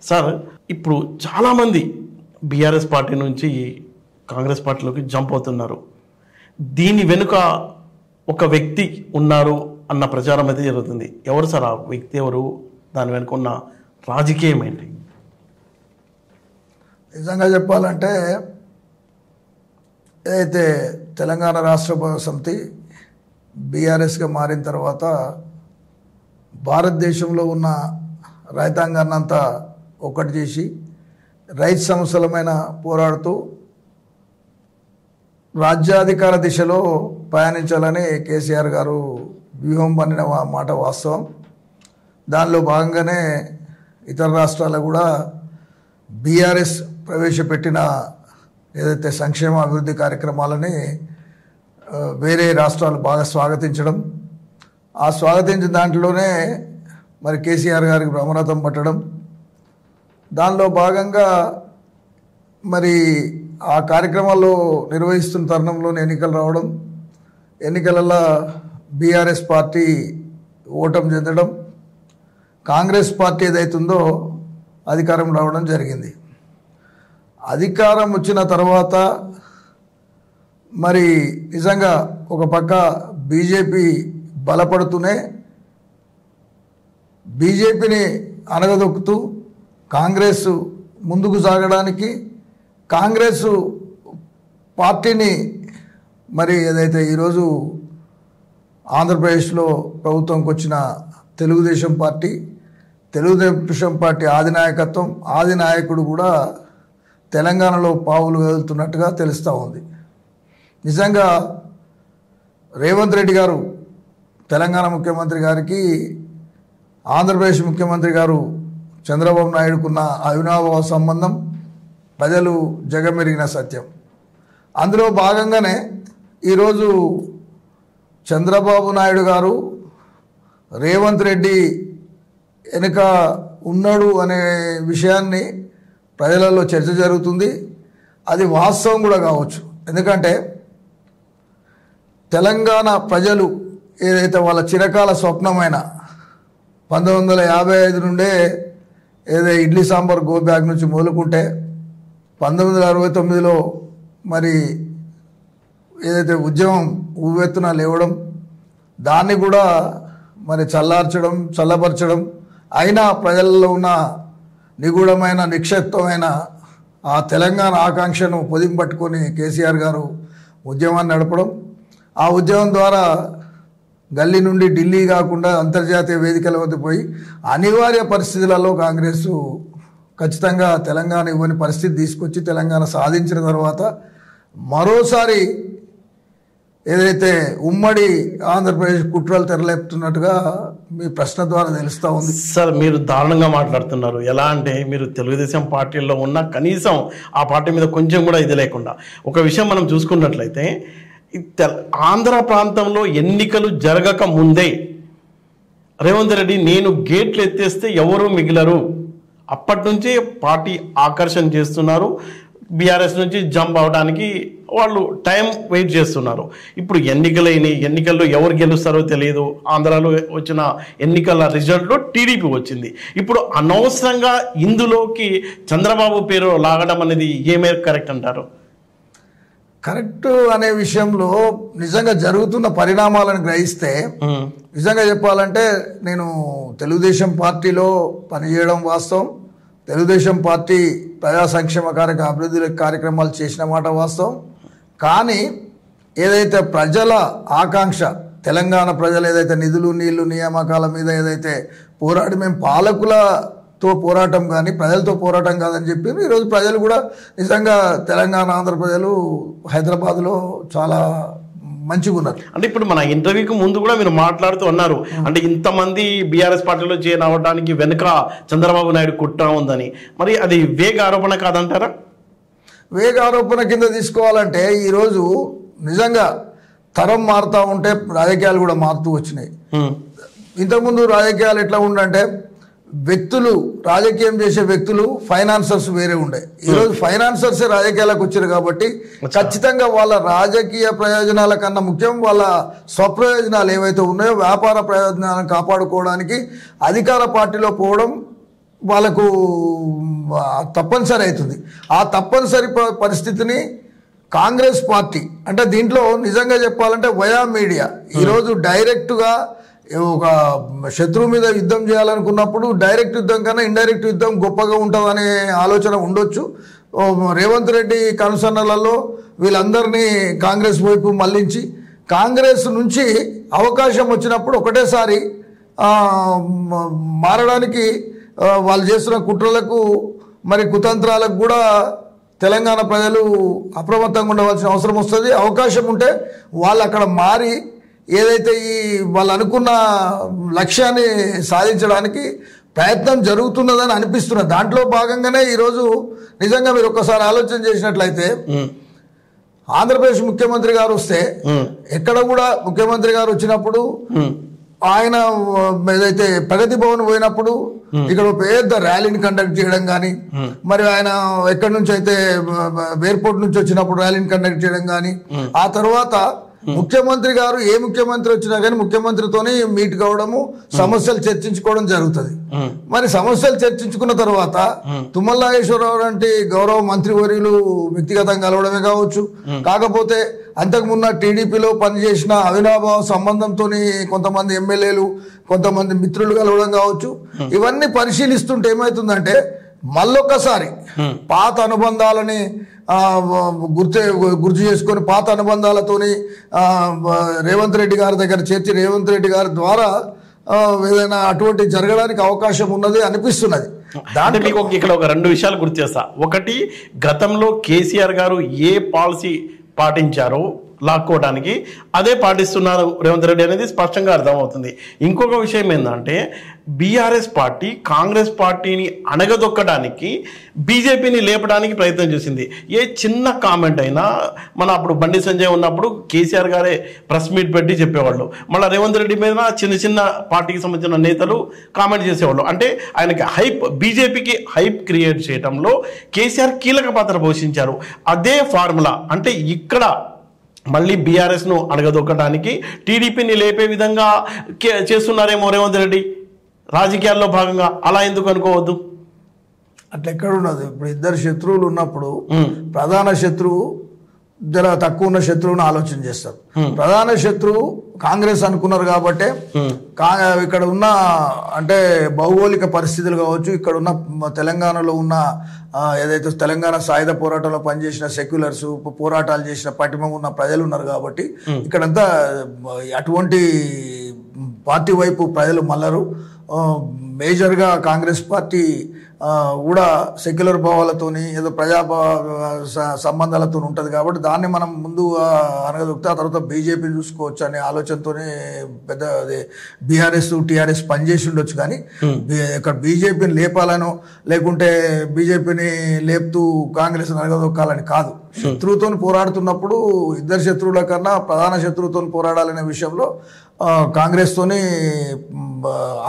Sir ఇప్పుడు చాలామంది BRS party నుంచి కాంగ్రెస్ పార్టీలోకి జంప్ అవుతున్నారు. దీని వెనుక ఒక వ్యక్తి ఉన్నారు అన్న ప్రచారం అయితే జరుగుతుంది. ఎవరు సార్ ఆ వ్యక్తి? ఎవరు? దాని వెనుక ఉన్న రాజకీయం ఏంటి? నిజంగా చెప్పాలంటే ఏదైతే తెలంగాణ రాష్ట్ర సమితి బీఆర్ఎస్గా మారిన తర్వాత భారతదేశంలో ఉన్న రైతాంగాన్ని అంతా ఒక్కటి చేసి రైతు సమస్యలమైన పోరాడుతూ రాజ్యాధికార దిశలో ప్రయాణించాలని కేసీఆర్ గారు వ్యూహం పన్నిన మాట వాస్తవం. దానిలో భాగంగానే ఇతర రాష్ట్రాల్లో కూడా బీఆర్ఎస్ ప్రవేశపెట్టిన ఏదైతే సంక్షేమ అభివృద్ధి కార్యక్రమాలని వేరే రాష్ట్రాలు బాగా స్వాగతించడం, ఆ స్వాగతించిన దాంట్లోనే మరి కేసీఆర్ గారికి బ్రహ్మరథం పట్టడం, దానిలో భాగంగా మరి ఆ కార్యక్రమాల్లో నిర్వహిస్తున్న తరుణంలోనే ఎన్నికలు రావడం, ఎన్నికలలో బీఆర్ఎస్ పార్టీ ఓటమి చెందడం, కాంగ్రెస్ పార్టీ ఏదైతుందో అధికారం రావడం జరిగింది. అధికారం వచ్చిన తర్వాత మరి నిజంగా ఒక పక్క బీజేపీ బలపడుతూనే బీజేపీని అనగదొక్కుతూ కాంగ్రెస్ ముందుకు సాగడానికి, కాంగ్రెస్ పార్టీని మరి ఏదైతే ఈరోజు ఆంధ్రప్రదేశ్లో ప్రభుత్వంకి వచ్చిన తెలుగుదేశం పార్టీ ఆదినాయకత్వం, ఆది నాయకుడు కూడా తెలంగాణలో పావులు కదులుతున్నట్టుగా తెలుస్తూ ఉంది. నిజంగా రేవంత్ రెడ్డి గారు తెలంగాణ ముఖ్యమంత్రి గారికి ఆంధ్రప్రదేశ్ ముఖ్యమంత్రి గారు చంద్రబాబు నాయుడుకున్న అవినాభావ సంబంధం ప్రజలు జగమెరిగిన సత్యం. అందులో భాగంగానే ఈరోజు చంద్రబాబు నాయుడు గారు రేవంత్ రెడ్డి వెనుక ఉన్నాడు అనే విషయాన్ని ప్రజలలో చర్చ జరుగుతుంది. అది వాస్తవం కూడా కావచ్చు. ఎందుకంటే తెలంగాణ ప్రజలు ఏదైతే వాళ్ళ చిరకాల స్వప్నమైన 1955 నుండే ఏదో ఇడ్లీ సాంబార్ గో బ్యాగ్ నుంచి మొదలుకుంటే 1969లో మరి ఏదైతే ఉద్యమం ఉవ్వెత్తున లేవడం, దాన్ని కూడా మరి చల్లబరచడం, అయినా ప్రజల్లో ఉన్న నిగూఢమైన నిక్షిప్తమైన ఆ తెలంగాణ ఆకాంక్షను పొదింపట్టుకొని కేసీఆర్ గారు ఉద్యమాన్ని నడపడం, ఆ ఉద్యమం ద్వారా గల్లీ నుండి ఢిల్లీ కాకుండా అంతర్జాతీయ వేదికల వద్ద పోయి అనివార్య పరిస్థితులలో కాంగ్రెస్ ఖచ్చితంగా తెలంగాణ ఇవ్వని పరిస్థితి తీసుకొచ్చి తెలంగాణ సాధించిన తర్వాత మరోసారి ఏదైతే ఉమ్మడి ఆంధ్రప్రదేశ్ కుట్రలు తెరలేపుతున్నట్టుగా మీ ప్రశ్న ద్వారా తెలుస్తూ ఉంది. సార్ మీరు దారుణంగా మాట్లాడుతున్నారు. ఎలా అంటే మీరు తెలుగుదేశం పార్టీలో ఉన్న కనీసం ఆ పార్టీ మీద కొంచెం కూడా ఇది లేకుండా, ఒక విషయం మనం చూసుకున్నట్లయితే ఆంధ్ర ప్రాంతంలో ఎన్నికలు జరగక ముందే రేవంత్ రెడ్డి నేను గేట్లు ఎత్తేస్తే ఎవరు మిగిలరు, అప్పటి నుంచి పార్టీ ఆకర్షణ చేస్తున్నారు, బీఆర్ఎస్ నుంచి జంప్ అవడానికి వాళ్ళు టైం వెయిట్ చేస్తున్నారు. ఇప్పుడు ఎన్నికల్లో ఎవరు గెలుస్తారో తెలియదు. ఆంధ్రాలో వచ్చిన ఎన్నికల రిజల్ట్లో టీడీపీ వచ్చింది. ఇప్పుడు అనవసరంగా ఇందులోకి చంద్రబాబు పేరు లాగడం అనేది ఏమేర కరెక్ట్ అంటారు? కరెక్ట్ అనే విషయంలో నిజంగా జరుగుతున్న పరిణామాలను గ్రహిస్తే నిజంగా చెప్పాలంటే నేను తెలుగుదేశం పార్టీలో పనిచేయడం వాస్తవం, తెలుగుదేశం పార్టీ ప్రజా సంక్షేమ అభివృద్ధి కార్యక్రమాలు చేసిన మాట వాస్తవం. కానీ ఏదైతే ప్రజల ఆకాంక్ష, తెలంగాణ ప్రజలు ఏదైతే నిధులు నీళ్లు నియామకాల మీద ఏదైతే పోరాడి మేము పాలకులతో పోరాటం కానీ ప్రజలతో పోరాటం కాదని చెప్పి ఈరోజు ప్రజలు కూడా నిజంగా తెలంగాణ ఆంధ్ర ప్రజలు హైదరాబాద్లో చాలా మంచిగా ఉన్నారు. అంటే ఇప్పుడు మన ఇంటర్వ్యూకి ముందు కూడా మీరు మాట్లాడుతూ ఉన్నారు, అంటే ఇంతమంది బీఆర్ఎస్ పార్టీలో చేరిన అవ్వడానికి వెనుక చంద్రబాబు నాయుడు కుట్ర ఉందని. మరి అది వేగ ఆరోపణ కాదంటారా? వేగ ఆరోపణ కింద తీసుకోవాలంటే ఈరోజు నిజంగా తరం మారుతూ ఉంటే రాజకీయాలు కూడా మారుతూ వచ్చినాయి. ఇంతకుముందు రాజకీయాలు ఎట్లా ఉండంటే వ్యక్తులు, రాజకీయం చేసే వ్యక్తులు, ఫైనాన్సర్స్ వేరే ఉండే. ఈరోజు ఫైనాన్సర్సే రాజకీయాలకు వచ్చారు కాబట్టి ఖచ్చితంగా వాళ్ళ రాజకీయ ప్రయోజనాల కన్నా ముఖ్యం వాళ్ళ స్వప్రయోజనాలు ఏవైతే ఉన్నాయో వ్యాపార ప్రయోజనాలను కాపాడుకోవడానికి అధికార పార్టీలో పోవడం వాళ్ళకు తప్పనిసరి అవుతుంది. ఆ తప్పనిసరి పరిస్థితిని కాంగ్రెస్ పార్టీ అంటే దీంట్లో నిజంగా చెప్పాలంటే వయా మీడియా ఈరోజు డైరెక్ట్గా ఒక శత్రువు మీద యుద్ధం చేయాలనుకున్నప్పుడు డైరెక్ట్ యుద్ధం కన్నా ఇండైరెక్ట్ యుద్ధం గొప్పగా ఉంటుందనే ఆలోచన ఉండొచ్చు. రేవంత్ రెడ్డి కనుసన్నలలో వీళ్ళందరినీ కాంగ్రెస్ వైపు మళ్లించి కాంగ్రెస్ నుంచి అవకాశం వచ్చినప్పుడు ఒకటేసారి మారడానికి వాళ్ళు చేస్తున్న కుట్రలకు మరి కుతంత్రాలకు కూడా తెలంగాణ ప్రజలు అప్రమత్తంగా ఉండవలసిన అవసరం వస్తుంది. అవకాశం ఉంటే వాళ్ళు అక్కడ మారి ఏదైతే ఈ వాళ్ళు అనుకున్న లక్ష్యాన్ని సాధించడానికి ప్రయత్నం జరుగుతున్నదని అనిపిస్తున్నది. దాంట్లో భాగంగానే ఈరోజు నిజంగా మీరు ఒక్కసారి ఆలోచన చేసినట్లయితే ఆంధ్రప్రదేశ్ ముఖ్యమంత్రి గారు వస్తే ఎక్కడ కూడా ముఖ్యమంత్రి గారు వచ్చినప్పుడు ఆయన ఏదైతే ప్రగతి భవన్ పోయినప్పుడు ఇక్కడ పెద్ద ర్యాలీని కండక్ట్ చేయడం కానీ మరి ఆయన ఎక్కడి నుంచి అయితే ఎయిర్పోర్ట్ నుంచి వచ్చినప్పుడు ర్యాలీని కండక్ట్ చేయడం కానీ ఆ తర్వాత ముఖ్యమంత్రి గారు ఏ ముఖ్యమంత్రి వచ్చినా కానీ ముఖ్యమంత్రితోనే మీట్ కావడము సమస్యలు చర్చించుకోవడం జరుగుతుంది. మరి సమస్యలు చర్చించుకున్న తర్వాత తుమ్మల నాగేశ్వరరావు లాంటి గౌరవ మంత్రివర్యులు వ్యక్తిగతంగా కలవడమే కావచ్చు, కాకపోతే అంతకుమున్న టీడీపీలో పనిచేసిన అవినాభావ సంబంధంతో కొంతమంది ఎమ్మెల్యేలు కొంతమంది మిత్రులు కలవడం కావచ్చు. ఇవన్నీ పరిశీలిస్తుంటే ఏమవుతుందంటే మళ్ళొక్కసారి పాత అనుబంధాలని గుర్తు చేసుకొని పాత అనుబంధాలతోని రేవంత్ రెడ్డి గారి దగ్గర చేర్చి రేవంత్ రెడ్డి గారి ద్వారా ఏదైనా అటువంటి జరగడానికి అవకాశం ఉన్నది అనిపిస్తున్నది. దాంట్లో మీకు ఇక్కడ ఒక రెండు విషయాలు గుర్తు చేస్తా. ఒకటి, గతంలో కేసీఆర్ గారు ఏ పాలసీ పాటించారో లాక్కోవడానికి అదే పాటిస్తున్నారు రేవంత్ రెడ్డి అనేది స్పష్టంగా అర్థమవుతుంది. ఇంకొక విషయం ఏంటంటే బీఆర్ఎస్ పార్టీ కాంగ్రెస్ పార్టీని అణగదొక్కడానికి బీజేపీని లేపడానికి ప్రయత్నం చేసింది. ఏ చిన్న కామెంట్ అయినా మన అప్పుడు బండి సంజయ్ ఉన్నప్పుడు కేసీఆర్ గారే ప్రెస్ మీట్ పెట్టి చెప్పేవాళ్ళు, మళ్ళీ రేవంత్ రెడ్డి మీద చిన్న చిన్న పార్టీకి సంబంధించిన నేతలు కామెంట్ చేసేవాళ్ళు. అంటే ఆయనకి హైప్, బీజేపీకి హైప్ క్రియేట్ చేయడంలో కేసీఆర్ కీలక పాత్ర పోషించారు. అదే ఫార్ములా అంటే ఇక్కడ మళ్ళీ బీఆర్ఎస్ను అణగదొక్కడానికి టీడీపీని లేపే విధంగా చేస్తున్నారేమో రేవంత్ రెడ్డి రాజకీయాల్లో భాగంగా. అలా ఎందుకు అనుకోవద్దు? అట్లా ఎక్కడ ఉన్నది. ఇప్పుడు ఇద్దరు శత్రువులు ఉన్నప్పుడు ప్రధాన శత్రువు జర తక్కువ ఉన్న శత్రువుని ఆలోచన చేస్తారు. ప్రధాన శత్రువు కాంగ్రెస్ అనుకున్నారు కాబట్టి ఇక్కడ ఉన్న అంటే భౌగోళిక పరిస్థితులు కావచ్చు, ఇక్కడ ఉన్న తెలంగాణలో ఉన్న ఏదైతే తెలంగాణ సాయుధ పోరాటంలో పనిచేసిన సెక్యులర్స్ పోరాటాలు చేసిన పటిమ ఉన్న ప్రజలు ఉన్నారు కాబట్టి ఇక్కడంతా అటువంటి పార్టీ వైపు ప్రజలు మళ్ళరు. మేజర్గా కాంగ్రెస్ పార్టీ కూడా సెక్యులర్ భావాలతోని ఏదో ప్రజా సంబంధాలతో ఉంటుంది కాబట్టి దాన్ని మనం ముందు అనగదొక్కితే ఆ తర్వాత బీజేపీని చూసుకోవచ్చు అనే ఆలోచనతోనే పెద్ద అదే బీఆర్ఎస్ టీఆర్ఎస్ పనిచేసి ఉండొచ్చు. కానీ ఇక్కడ బీజేపీని లేపాలనో లేకుంటే బీజేపీని లేపుతూ కాంగ్రెస్ అనగదొక్కాలని కాదు. శత్రువుతో పోరాడుతున్నప్పుడు ఇద్దరు శత్రువుల కన్నా ప్రధాన శత్రువుతో పోరాడాలనే విషయంలో కాంగ్రెస్తోని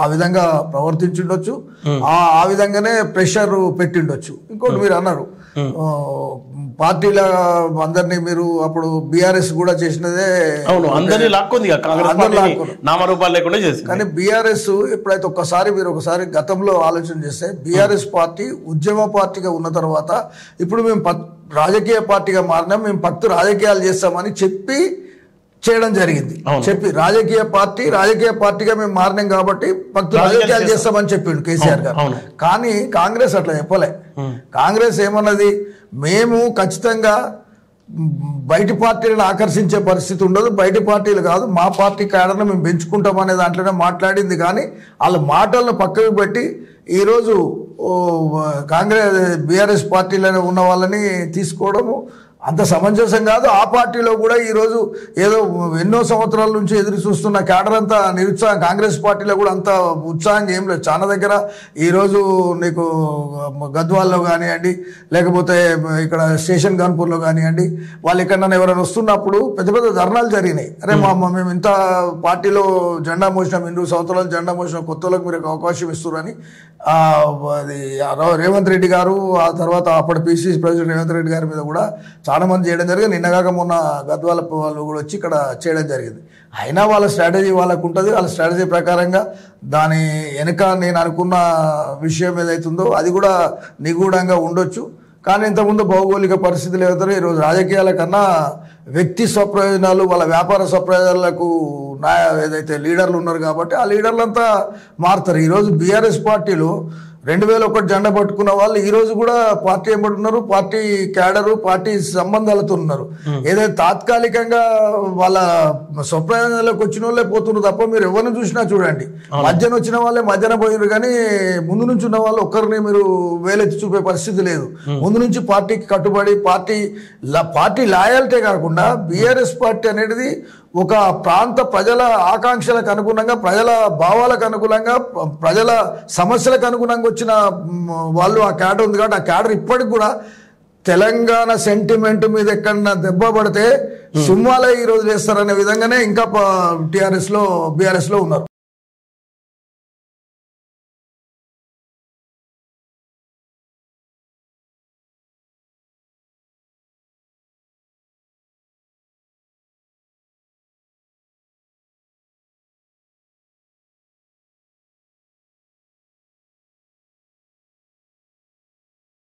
ఆ విధంగా ప్రవర్తించుండొచ్చు, ఆ విధంగానే ప్రెషర్ పెట్టిండొచ్చు. ఇంకోటి మీరు అన్నారు పార్టీల అందరినీ మీరు అప్పుడు బీఆర్ఎస్ కూడా చేసినదే కానీ బీఆర్ఎస్ ఎప్పుడైతే మీరు ఒకసారి గతంలో ఆలోచన చేస్తే బీఆర్ఎస్ పార్టీ ఉద్యమ పార్టీగా ఉన్న తర్వాత ఇప్పుడు మేము రాజకీయ పార్టీగా మారినాం, మేము పక్తు రాజకీయాలు చేస్తామని చెప్పి చేయడం జరిగింది. చెప్పి రాజకీయ పార్టీగా మేము మారినాం కాబట్టి పక్తు రాజకీయాలు చేస్తామని చెప్పిండు కేసీఆర్ గారు. కానీ కాంగ్రెస్ అట్లా చెప్పలే. కాంగ్రెస్ ఏమన్నది, మేము ఖచ్చితంగా బయటి పార్టీలను ఆకర్షించే పరిస్థితి ఉండదు, బయటి పార్టీలు కాదు మా పార్టీ క్యాడర్ను మేము పెంచుకుంటాం అనే దాంట్లోనే మాట్లాడింది. కానీ వాళ్ళ మాటలను పక్కకు పెట్టి ఈరోజు బీఆర్ఎస్ పార్టీలోనే ఉన్న వాళ్ళని తీసుకోవడము అంత సమంజసం కాదు. ఆ పార్టీలో కూడా ఈరోజు ఏదో ఎన్నో సంవత్సరాల నుంచి ఎదురు చూస్తున్న క్యాడర్ అంతా నిరుత్సాహం, కాంగ్రెస్ పార్టీలో కూడా అంత ఉత్సాహంగా ఏం లేదు. చాలా దగ్గర ఈరోజు నీకు గద్వాల్లో కానివ్వండి లేకపోతే ఇక్కడ స్టేషన్ కాన్పూర్లో కానివ్వండి వాళ్ళు ఎక్కడన్నా ఎవరైనా వస్తున్నప్పుడు పెద్ద పెద్ద ధర్నాలు జరిగినాయి. అరే మేము ఇంత పార్టీలో జెండా మోసినాం, 2 సంవత్సరాలు జెండా మోసిన కొత్తలకు మీరు అవకాశం ఇస్తున్నారని అది రేవంత్ రెడ్డి గారు ఆ తర్వాత అప్పటి పిసిసి ప్రెసిడెంట్ రేవంత్ రెడ్డి గారి మీద కూడా చాలా మంది చేయడం జరిగింది. నిన్నగాక మొన్న గద్వాల వాళ్ళు కూడా వచ్చి ఇక్కడ చేయడం జరిగింది. అయినా వాళ్ళ స్ట్రాటజీ వాళ్ళకు ఉంటుంది. వాళ్ళ స్ట్రాటజీ ప్రకారంగా దాని వెనుక నేను అనుకున్న విషయం ఏదైతుందో అది కూడా నిగూఢంగా ఉండొచ్చు. కానీ ఇంతకుముందు భౌగోళిక పరిస్థితులు ఏదైతే ఈరోజు రాజకీయాల కన్నా వ్యక్తి స్వప్రయోజనాలు, వాళ్ళ వ్యాపార స్వప్రయోజనాలకు ఏదైతే లీడర్లు ఉన్నారు కాబట్టి ఆ లీడర్లంతా మారుతారు. ఈరోజు బీఆర్ఎస్ పార్టీలో 2001 జెండా పట్టుకున్న వాళ్ళు ఈ రోజు కూడా పార్టీ ఎంబడి ఉన్నారు, పార్టీ క్యాడరు, పార్టీ సంబంధాలతో ఉన్నారు. ఏదైతే తాత్కాలికంగా వాళ్ళ స్వప్రయోజనాలకు వచ్చిన వాళ్ళే పోతున్నారు తప్ప మీరు ఎవరిని చూసినా చూడండి, మధ్యన వచ్చిన వాళ్ళే మధ్యన పోయినారు. కానీ ముందు నుంచి ఉన్న వాళ్ళు ఒక్కరిని మీరు వేలెత్తి చూపే పరిస్థితి లేదు. ముందు నుంచి పార్టీకి కట్టుబడి పార్టీ లాయల్టీ కాకుండా బీఆర్ఎస్ పార్టీ అనేది ఒక ప్రాంత ప్రజల ఆకాంక్షలకు అనుగుణంగా, ప్రజల భావాలకు అనుగుణంగా, ప్రజల సమస్యలకు అనుగుణంగా వచ్చిన వాళ్ళు ఆ క్యాడర్ ఉంది కాబట్టి ఆ క్యాడర్ ఇప్పటికి కూడా తెలంగాణ సెంటిమెంట్ మీద ఎక్కడన్నా దెబ్బ పడితే సుమ్మాలే ఈ రోజు చేస్తారనే విధంగానే ఇంకా బీఆర్ఎస్ లో ఉన్నారు.